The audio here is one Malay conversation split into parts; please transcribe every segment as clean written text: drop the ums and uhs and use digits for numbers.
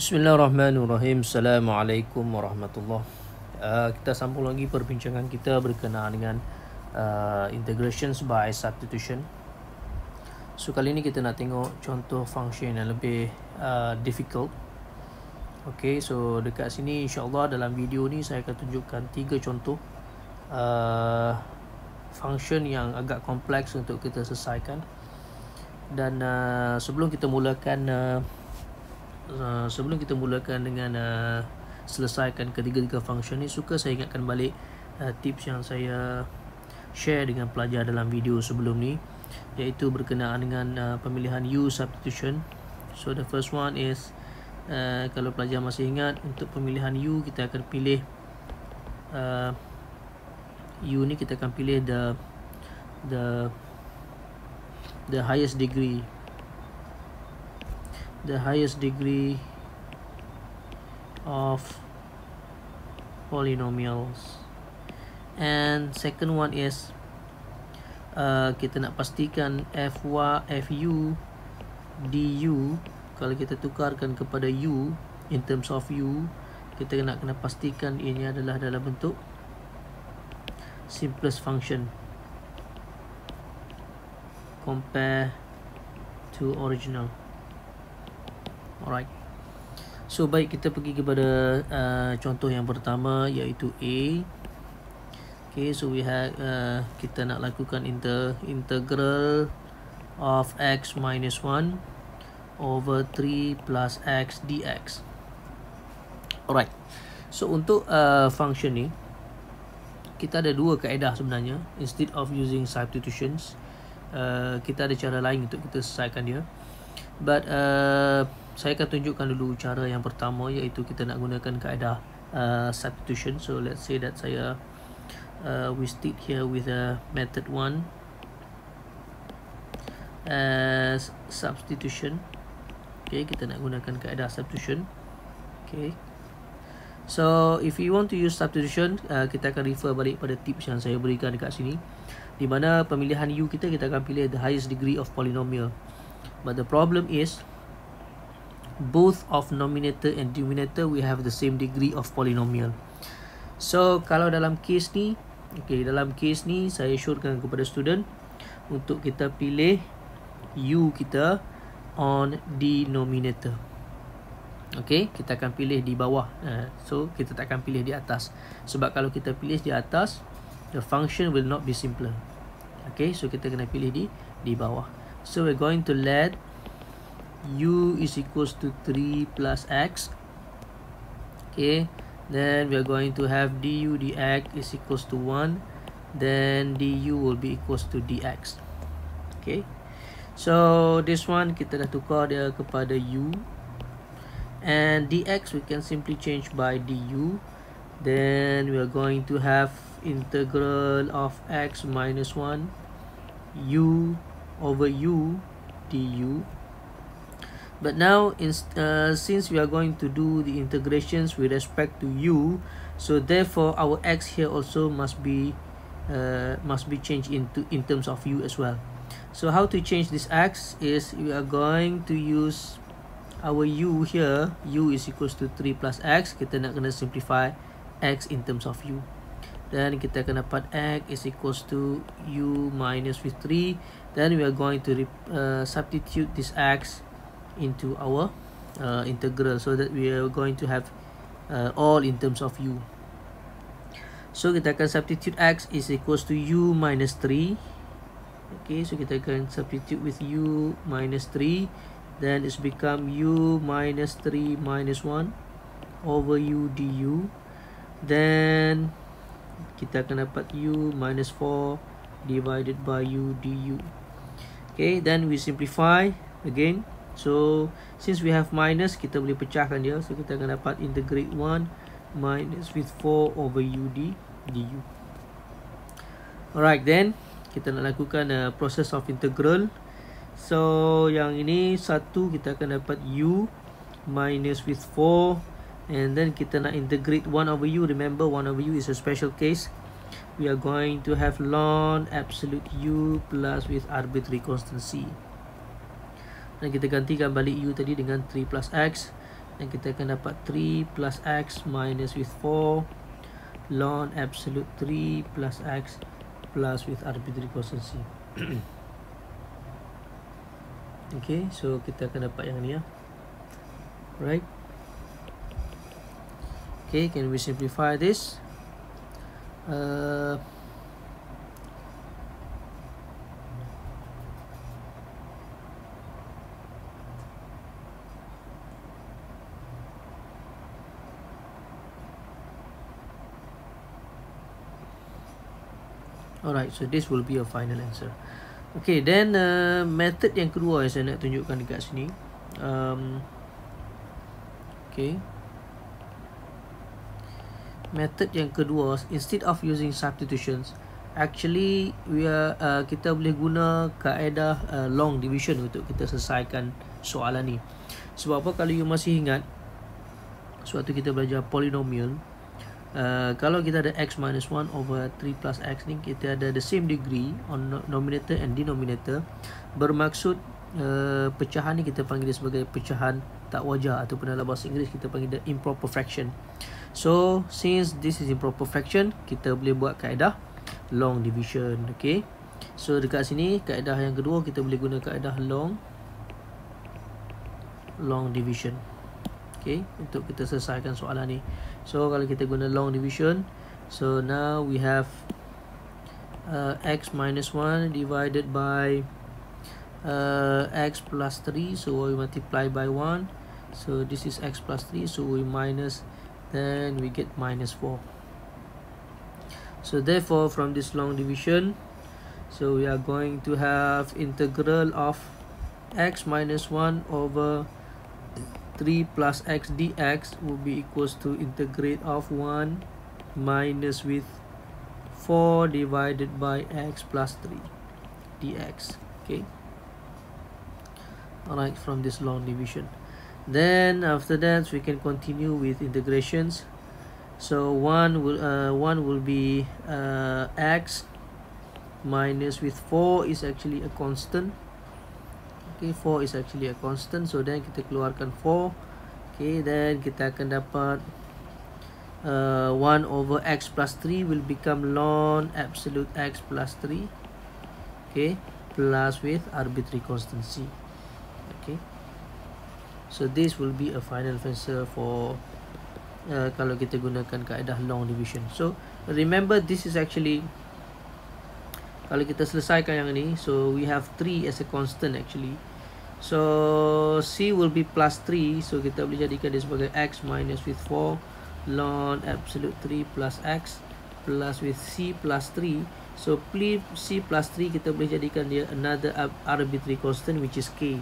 Bismillahirrahmanirrahim. Assalamualaikum warahmatullahi. Kita sambung lagi perbincangan kita berkenaan dengan integrations by substitution. So kali ini kita nak tengok contoh function yang lebih difficult. Okay, so dekat sini insyaAllah dalam video ni saya akan tunjukkan 3 contoh function yang agak kompleks untuk kita selesaikan. Dan sebelum kita mulakan dengan selesaikan ketiga-tiga function ni, suka saya ingatkan balik tips yang saya share dengan pelajar dalam video sebelum ni, iaitu berkenaan dengan pemilihan U substitution. So the first one is kalau pelajar masih ingat, untuk pemilihan U kita akan pilih U ni kita akan pilih the highest degree of polynomials. And second one is kita nak pastikan fu du, kalau kita tukarkan kepada u in terms of u, kita nak kena pastikan ini adalah dalam bentuk simplest function compare to original. Alright. So baik, kita pergi kepada contoh yang pertama, iaitu A. Okay, so we have kita nak lakukan integral of x minus 1 over 3 plus x dx. Alright. So untuk function ni kita ada dua kaedah sebenarnya. Instead of using substitutions, kita ada cara lain untuk kita selesaikan dia. But saya akan tunjukkan dulu cara yang pertama, iaitu kita nak gunakan kaedah substitution. So let's say that we stick here with method 1 as substitution. Okay, kita nak gunakan kaedah substitution. Okay, so if you want to use substitution, kita akan refer balik pada tips yang saya berikan dekat sini, di mana pemilihan U kita akan pilih the highest degree of polynomial. But the problem is both of numerator and denominator we have the same degree of polynomial. So kalau dalam case ni, dalam case ni saya syorkan kepada student untuk kita pilih U kita on denominator. Okay, kita akan pilih di bawah. So kita tak akan pilih di atas, sebab kalau kita pilih di atas, the function will not be simpler. Okay, so kita kena pilih di bawah. So we're going to let U is equals to 3 plus x. Okay, then we're going to have du dx is equals to 1. Then du will be equals to dx. Okay, so this one kita dah tukar dia kepada u, and dx we can simply change by du. Then we are going to have integral of x minus 1 u over u du. But now since we are going to do the integrations with respect to u, so therefore our x here also must be changed in terms of u as well. So how to change this x is we are going to use our u here. U is equals to 3 plus x. Kita nak kena simplify x in terms of u. Then kita akan dapat x is equals to u minus with 3. Then we are going to substitute this x into our integral, so that we are going to have all in terms of u. So kita akan substitute x is equals to u minus 3. Okay, so kita akan substitute with u minus 3. Then it's become u minus 3 minus 1 over u du. Then kita akan dapat u minus 4 divided by u du. Okay, then we simplify again. So since we have minus, kita boleh pecahkan dia. So kita akan dapat integrate 1 minus with 4 over u du. Alright, then kita nak lakukan process of integral. So yang ini satu, kita akan dapat u minus with 4, and then kita nak integrate 1 over u. Remember, 1 over u is a special case. We are going to have ln absolute u plus with arbitrary constant c. Dan kita gantikan balik u tadi dengan 3 plus x. dan kita akan dapat 3 plus x minus with 4 ln absolute 3 plus x plus with arbitrary constancy. Okay, so kita akan dapat yang ni ya. Right. Okay, can we simplify this? Alright, so this will be a final answer. Okay, then method yang kedua yang saya nak tunjukkan dekat sini. Okay, method yang kedua, instead of using substitutions, actually kita boleh guna kaedah long division untuk kita selesaikan soalan ni. Sebab apa? Kalau you masih ingat sewaktu kita belajar polynomial, kalau kita ada x minus 1 over 3 plus x ni, kita ada the same degree on numerator and denominator. Bermaksud pecahan ni kita panggil dia sebagai pecahan tak wajar, ataupun dalam bahasa Inggeris kita panggil dia improper fraction. So since this is improper fraction, kita boleh buat kaedah long division. Okay, so dekat sini kaedah yang kedua kita boleh guna kaedah long division. Okay, untuk kita selesaikan soalan ni. So kalau kita guna long division, so now we have x minus 1 divided by x plus 3, so we multiply by 1, so this is x plus 3, so we minus, then we get minus 4. So therefore from this long division, so we are going to have integral of x minus 1 over 3 plus x dx will be equals to integrate of 1 minus with 4 divided by x plus 3 dx. Okay, alright, from this long division. Then after that we can continue with integrations. So 1 will be x minus with 4 is actually a constant. Okay, 4 is actually a constant, so then kita keluarkan 4. Okay, then kita akan dapat 1 over x plus 3 will become ln absolute x plus 3. Okay, plus with arbitrary constancy. Okay, so this will be a final answer for kalau kita gunakan kaedah long division. So remember, this is actually, kalau kita selesaikan yang ni, so we have 3 as a constant actually. So c will be plus 3, so kita boleh jadikan dia sebagai x minus with 4 ln absolute 3 plus x plus with c plus 3. So c plus 3 kita boleh jadikan dia another arbitrary constant which is k.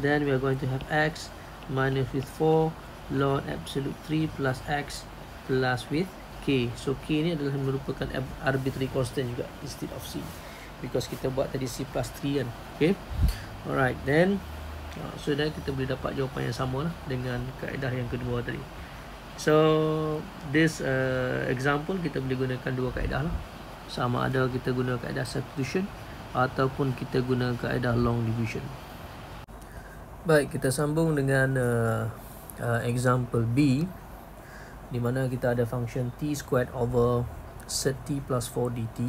Then we are going to have x minus with 4 ln absolute 3 plus x plus with k. So k ni adalah merupakan arbitrary constant juga instead of c, because kita buat tadi c plus 3 kan. Okay, alright, then so then kita boleh dapat jawapan yang sama lah dengan kaedah yang kedua tadi. So this example kita boleh gunakan dua kaedah lah, sama ada kita guna kaedah substitution ataupun kita guna kaedah long division. Baik, kita sambung dengan example B, di mana kita ada function t squared over set t plus 4 dt.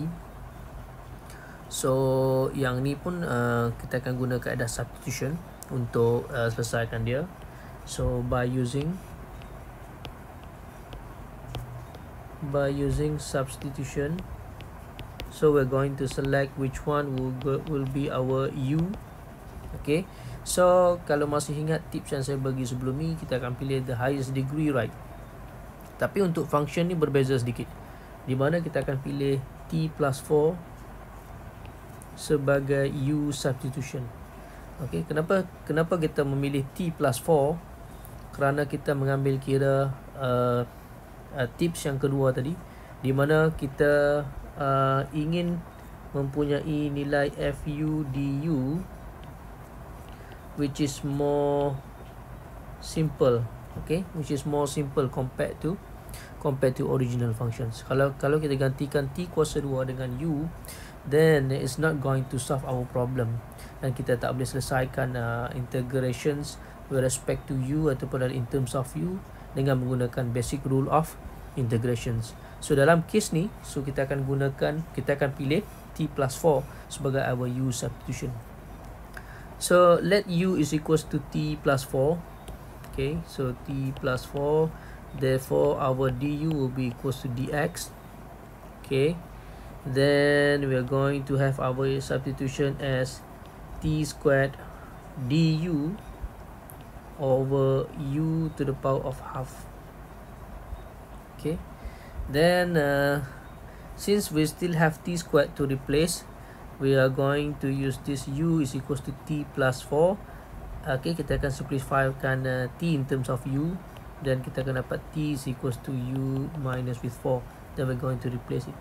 So yang ni pun kita akan guna kaedah substitution untuk selesaikan dia. So by using substitution, so we're going to select which one will be our u. Okay, so kalau masih ingat tips yang saya bagi sebelum ni, kita akan pilih the highest degree, right? Tapi untuk function ni berbeza sedikit, di mana kita akan pilih t plus 4 sebagai u substitution. Okay, kenapa kita memilih t plus 4? Kerana kita mengambil kira tips yang kedua tadi, di mana kita ingin mempunyai nilai fu du which is more simple. Okay, which is more simple compared to original functions. Kalau kita gantikan t kuasa 2 dengan u, then it's not going to solve our problem, dan kita tak boleh selesaikan integrations with respect to u ataupun in terms of u dengan menggunakan basic rule of integrations. So dalam case ni, so kita akan pilih t plus 4 sebagai our u substitution. So let u is equals to t plus 4. Okay, so t plus 4, therefore our du will be equals to dx. Okay, then we are going to have our substitution as t squared du over u to the power of half. Okay, then since we still have t squared to replace, we are going to use this u is equals to t plus 4. Okay, kita akan simplifykan t in terms of u, dan kita akan dapat t is equals to u minus with 4. Then we're going to replace it.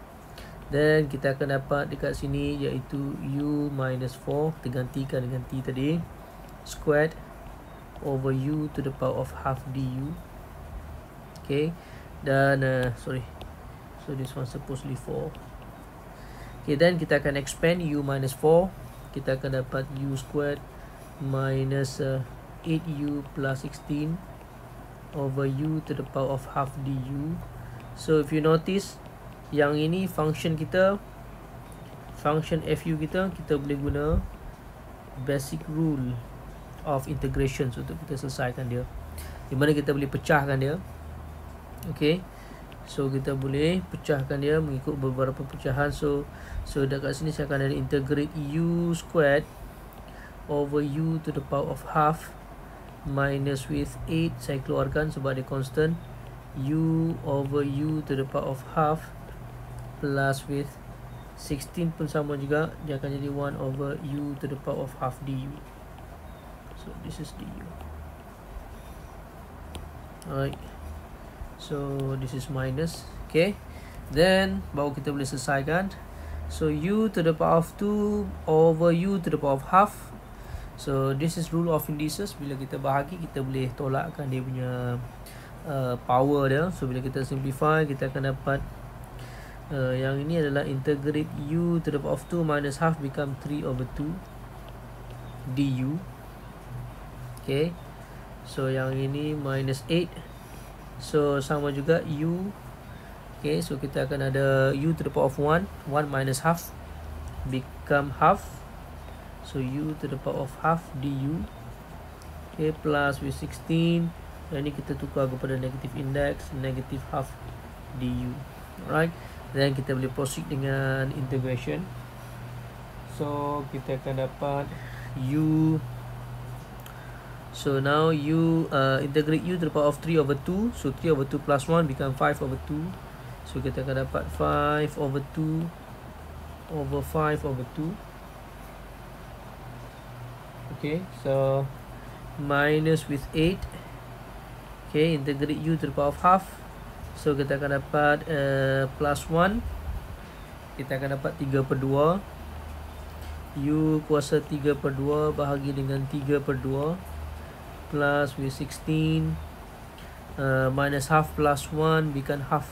Then kita akan dapat dekat sini iaitu u minus 4, kita gantikan dengan t tadi, squared over u to the power of half du. Okay, dan sorry, so this one supposedly 4. Okay, then kita akan expand u minus 4, kita akan dapat u squared minus 8u plus 16 over u to the power of half du. So if you notice, yang ini function kita, function fu kita boleh guna basic rule of integrations untuk kita selesaikan dia, di mana kita boleh pecahkan dia. Okay, so kita boleh pecahkan dia mengikut beberapa pecahan. So dekat sini saya akan ada integrate u squared over u to the power of half minus with 8, saya keluarkan sebab dia constant, u over u to the power of half plus with 16 pun sama juga, dia akan jadi 1 over u to the power of half du. So this is du. Alright, so this is minus. Okay, then baru kita boleh selesaikan. So u to the power of 2 over u to the power of half. So this is rule of indices. Bila kita bahagi, kita boleh tolakkan dia punya power dia. So bila kita simplify, kita akan dapat yang ini adalah integrate u to the power of 2 minus half become 3 over 2 du. Okay, so yang ini minus 8, so sama juga u. Okay, so kita akan ada u to the power of 1 minus half become half, so u to the power of half du. Okay, plus with 16, dan ini kita tukar kepada negative index, negative half du. Alright, then kita boleh proceed dengan integration. So kita akan dapat u, so now u integrate u to the power of 3 over 2, so 3 over 2 plus 1 become 5 over 2. So kita akan dapat 5 over 2 over 5 over 2. Okay, so minus with 8. Okay, integrate u to the power of half, so kita akan dapat plus 1, kita akan dapat 3 per 2, u kuasa 3 per 2 bahagi dengan 3 per 2 plus with 16 minus half plus 1 become half.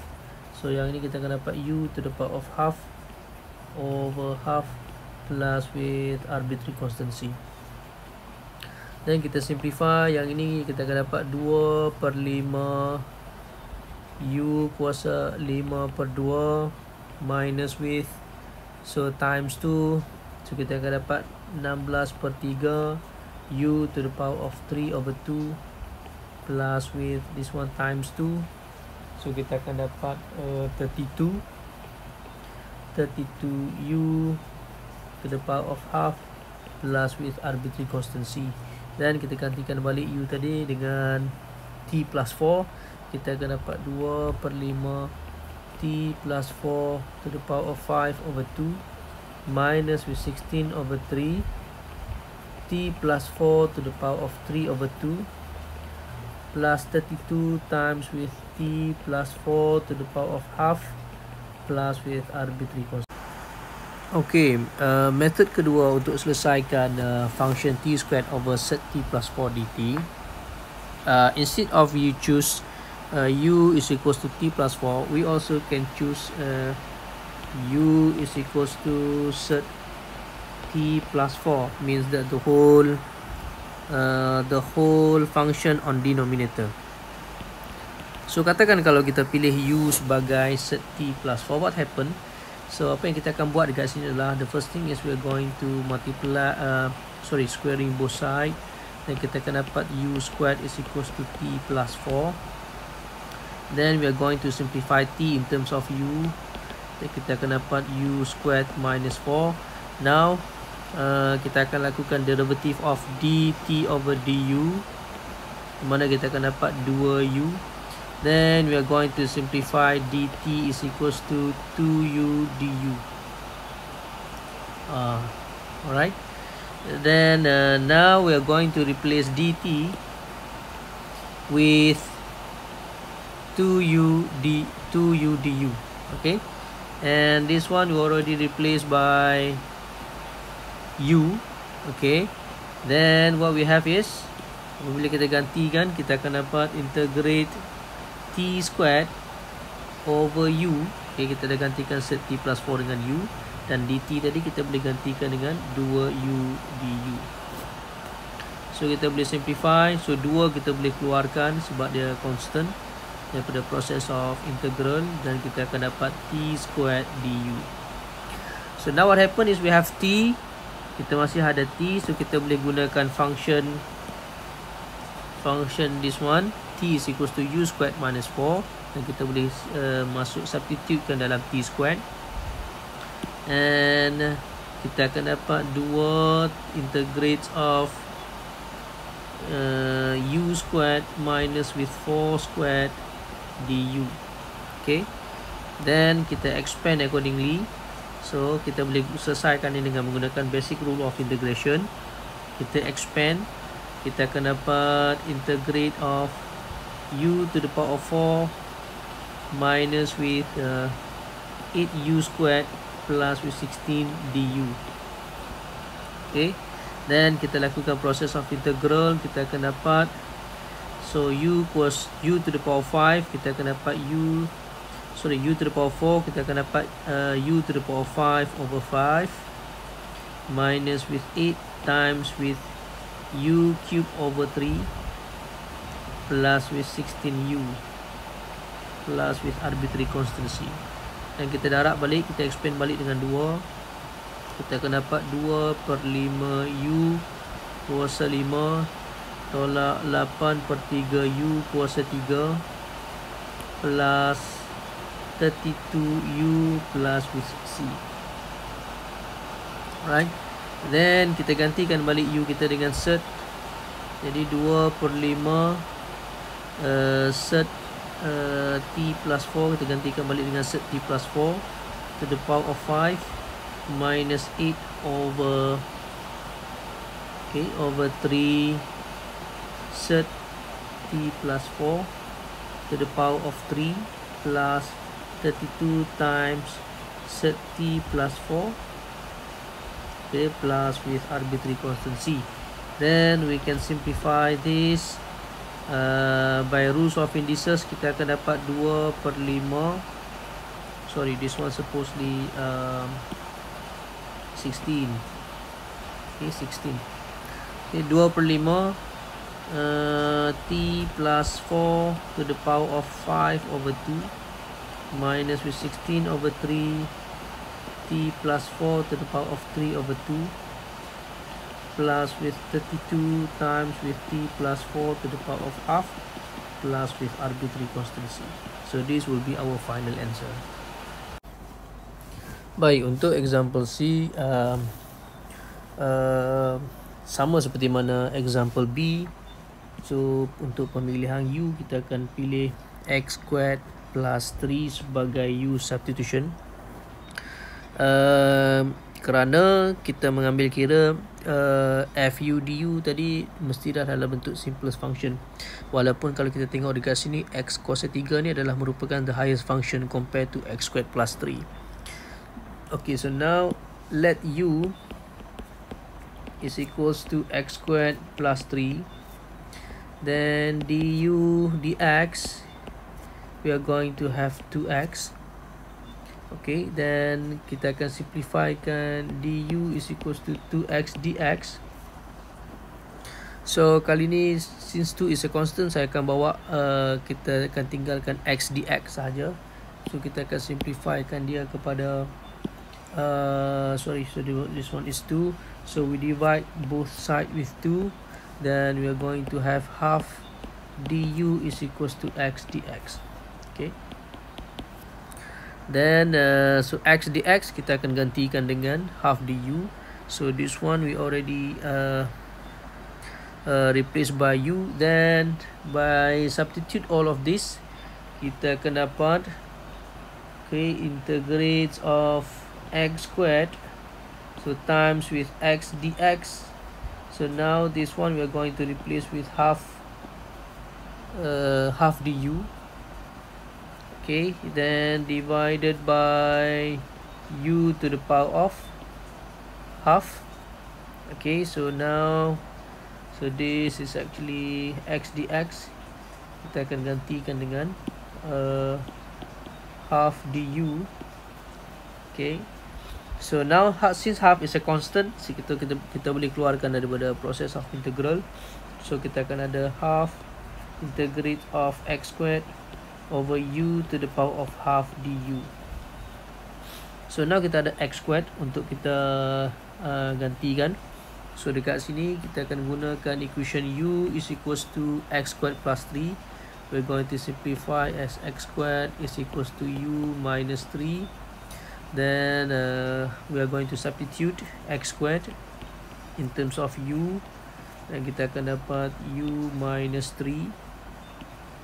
So yang ini kita akan dapat u to the power of half over half plus with arbitrary constancy. Dan kita simplify, yang ini kita akan dapat 2 per 5 u kuasa 5 per 2 minus with, so times 2, so kita akan dapat 16 per 3 u to the power of 3 over 2 plus with this one times 2, so kita akan dapat 32 u to the power of half plus with arbitrary constancy. Dan kita gantikan balik u tadi dengan t plus 4, kita akan dapat 2 per 5 t plus 4 to the power of 5 over 2 minus with 16 over 3 t plus 4 to the power of 3 over 2 plus 32 times with t plus 4 to the power of half plus with arbitrary constant. Okay, method kedua untuk selesaikan function t squared over sec t plus 4 dt. Instead of you choose u is equals to t plus 4, we also can choose u is equals to set t plus 4, means that the whole function on denominator. So katakan kalau kita pilih u sebagai set t plus 4, what happen? So apa yang kita akan buat dekat sini adalah, the first thing is we are going to multiply squaring both side, dan kita akan dapat u squared is equals to t plus 4. Then we are going to simplify t in terms of u, dan kita akan dapat u squared minus 4. Now kita akan lakukan derivative of dt over du, di mana kita akan dapat 2u. Then we are going to simplify dt is equals to 2u du. Alright. Then now we are going to replace dt with 2u du. Okay. And this one we already replaced by u. Okay. Then what we have is, apabila kita gantikan, kita akan dapat integrate t squared over u. Okay, kita dah gantikan set t plus 4 dengan u, dan dt tadi kita boleh gantikan dengan 2u du. So kita boleh simplify. So 2 kita boleh keluarkan sebab dia constant daripada proses of integral, dan kita akan dapat t squared du. So now what happen is we have t, kita masih ada t, so kita boleh gunakan function this one, t is equals to u squared minus 4, dan kita boleh masuk substitutekan dalam t squared, and kita akan dapat 2 integrates of u squared minus with 4 squared du. Okay, then kita expand accordingly. So kita boleh selesaikan ini dengan menggunakan basic rule of integration. Kita expand, kita akan dapat integrate of u to the power of 4 minus with 8u squared plus with 16 du. Okay, then kita lakukan proses of integral. Kita akan dapat, so u equals u to the power 5, kita akan dapat u to the power 4, kita akan dapat u to the power 5 over 5 minus with 8 times with u cube over 3 plus with 16u plus with arbitrary constancy. Dan kita darab balik, kita expand balik dengan 2, kita akan dapat 2 per 5u kuasa 5 tolak 8 per 3u kuasa 3 plus 32u plus with c. Right. Then kita gantikan balik u kita dengan set. Jadi 2 per 5 set t plus 4, kita gantikan balik dengan set t plus 4 to the power of 5 minus 8 over over 3 set t plus 4 to the power of 3 plus 32 times set t plus 4, okay, plus with arbitrary constant c. Then we can simplify this by rules of indices. Kita akan dapat 2 per 5, sorry, this one supposedly 16. Okay, 16. Okay, 2 per 5 t plus 4 to the power of 5 over 2 minus with 16 over 3 t plus 4 to the power of 3 over 2 plus with 32 times with t plus 4 to the power of half plus with arbitrary constancy. So this will be our final answer. Baik, untuk example C sama seperti mana example B. So untuk pemilihan U, kita akan pilih x squared plus 3 sebagai U substitution. Kerana kita mengambil kira fu du tadi mesti dah dalam bentuk simplest function. Walaupun kalau kita tengok dekat sini, x kuasa 3 ni adalah merupakan the highest function compared to x squared plus 3. Okay, so now let u is equals to x squared plus 3. Then du dx, we are going to have 2x Okay, then kita akan simplifykan du is equals to 2x dx. So kali ni since 2 is a constant, saya akan bawa kita akan tinggalkan x dx sahaja. So kita akan simplifykan dia kepada so this one is 2. So we divide both side with 2. Then we are going to have half du is equals to x dx. Okay. Then so x dx kita akan gantikan dengan half du. So this one we already replaced by u. Then by substitute all of this, kita akan dapat integrate of x squared, so times with x dx. So now this one we are going to replace with half du. Okay, then divided by u to the power of half. Okay, so now this is actually x dx. Kita akan gantikan dengan half du. Okay, so now since half is a constant, kita boleh keluarkan daripada proses of integral. So kita akan ada half integrate of x squared over u to the power of half du. So now kita ada x squared untuk kita gantikan. So dekat sini kita akan gunakan equation u is equals to x squared plus 3. We're going to simplify as x squared is equals to u minus 3. Then we are going to substitute x squared in terms of u. Dan kita akan dapat u minus 3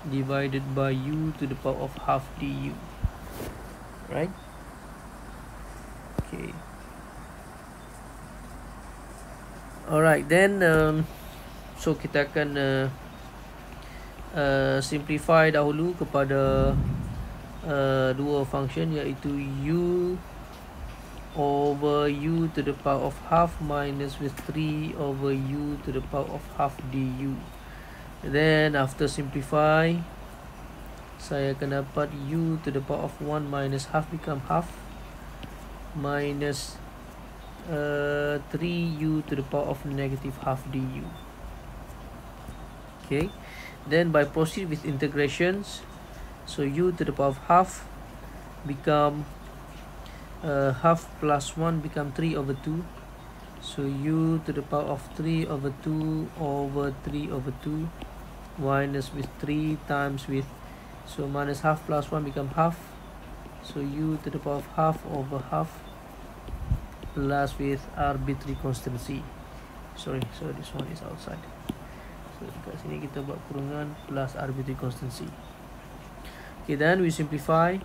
divided by u to the power of half du. Right? Okay. Alright, then so kita akan simplify dahulu kepada dua function, iaitu u over u to the power of half minus with 3 over u to the power of half du. Then after simplify, saya akan dapat u to the power of 1 minus half become half minus 3u to the power of negative half du. Okay, then by proceed with integrations, so u to the power of half become half plus 1 become 3 over 2. So u to the power of 3 over 2 over 3 over 2 minus with 3 times with, so minus half plus 1 become half. So u to the power of half over half plus with arbitrary constancy. So this one is outside. So dekat sini kita buat kurungan plus arbitrary constancy. Okay, then we simplify.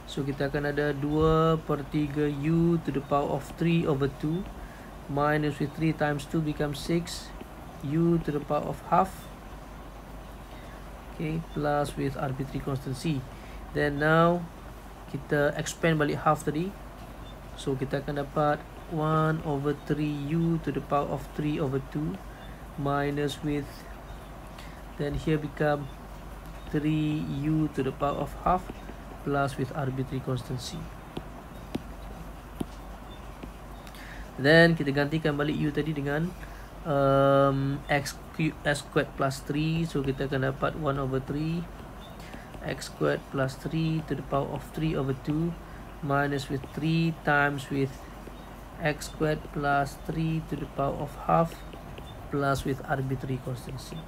So kita akan ada 2/3 u to the power of 3 over 2 minus with 3 times 2 becomes 6 u to the power of half. Okay, plus with arbitrary constancy. Then now kita expand balik half tadi. So kita akan dapat 1 over 3u to the power of 3 over 2 minus with, then here become 3u to the power of half plus with arbitrary constancy. Then kita gantikan balik u tadi dengan x squared plus 3. So kita akan dapat 1 over 3 x squared plus 3 to the power of 3 over 2 minus with 3 times with x squared plus 3 to the power of half plus with arbitrary constancy.